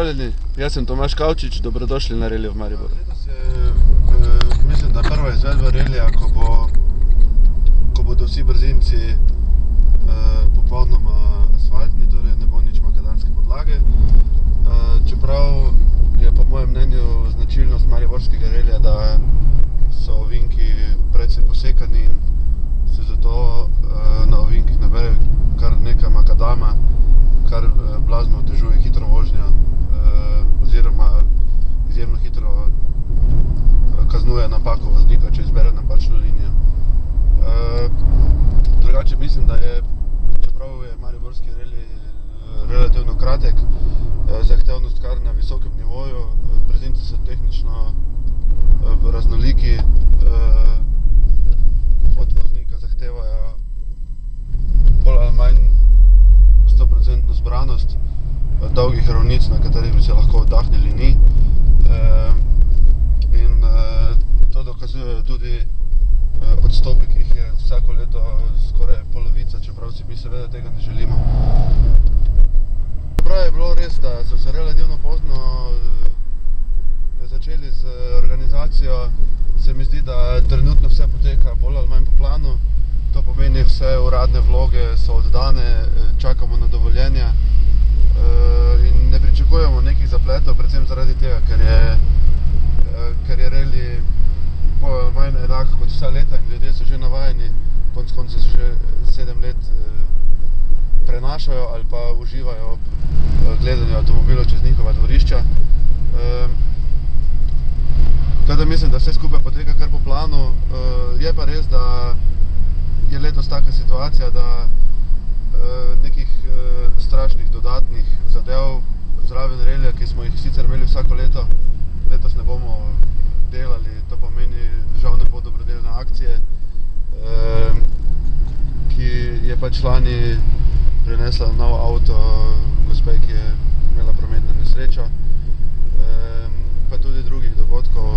Pozdravljeni, jaz sem Tomaž Kavčič, dobrodošli na reliju v Mariboru. Letos je, mislim, da prva izvedba relija, ko bodo vsi brzinci popolnoma asfaltni, torej ne bo nič makadamske podlage. Čeprav je po mojem mnenju značilnost mariborskega relija, da so ovinki precej posekani in se zato na ovinkih nabere kar nekaj makadama, kar blazno otežuje hitro vožnjo oziroma izjemno hitro kaznuje napako voznika, če izbere napačno linijo. Drugače mislim, da je, čeprav je mariborski relij relativno kratek, zahtevnost kar na visokem nivoju, brzinci so tehnično raznoliki, od voznika zahtevajo bolj ali manj 100% zbranost, dolgih ravnic, na katerih bi se lahko oddahnili, ni. In to dokazujejo tudi odstopi, ki jih je vsako leto skoraj polovica, čeprav si mi seveda tega ne želimo. Čeprav je bilo res, da so se relativno pozno začeli z organizacijo, se mi zdi, da trenutno vse poteka bolj ali manj po planu. To pomeni, vse uradne vloge so oddane, čakamo na dovoljenja in ne pričakujemo nekih zapletov, predvsem zaradi tega, ker je relij bolj ali manj enak kot vsa leta in ljudje so že navajeni, konec koncev se že 7 let prenašajo ali pa uživajo v gledanju avtomobilov čez njihova dvorišča. Tako da mislim, da vse skupaj poteka kar po planu. Je pa res, da je letos taka situacija, da nekih strašnih dodatnih zadev zraven relija, ki smo jih sicer imeli vsako leto, letos ne bomo delali. To pomeni, žal ne bo dobrodelne akcije, ki je pač lani prinesla nov avto gospe, ki je imela prometno nesrečo, pa tudi drugih dogodkov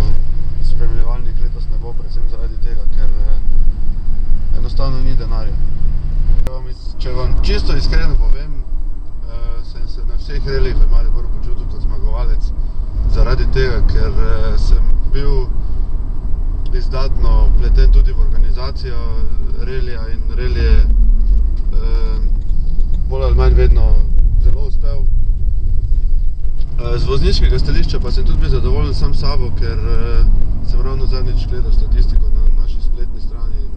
spremljevalnih letos ne bo, predvsem zaradi tega, ker enostavno ni denarja. Če vam čisto iskreno povem, sem se na vseh relijih v Mariboru počutil kot zmagovalec, zaradi tega, ker sem bil izdatno vpleten tudi v organizacijo relija in relij je bolj ali manj vedno zelo uspel. Z vozniškega stališča pa sem tudi bil zadovoljen sam s sabo, ker sem ravno zadnjič gledal statistiko na naši spletni strani in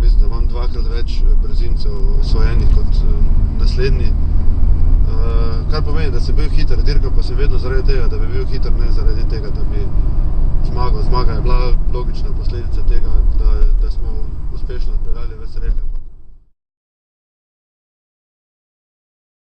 mislim, da imam 2-krat več brzincev osvojenih kot naslednji. Kar pomeni, da sem bil hiter, dirkal pa sem vedno zaradi tega, da bi bil hiter, ne zaradi tega, da bi zmagal. Zmaga je bila logična posledica tega, da smo uspešno odpeljali ves relij.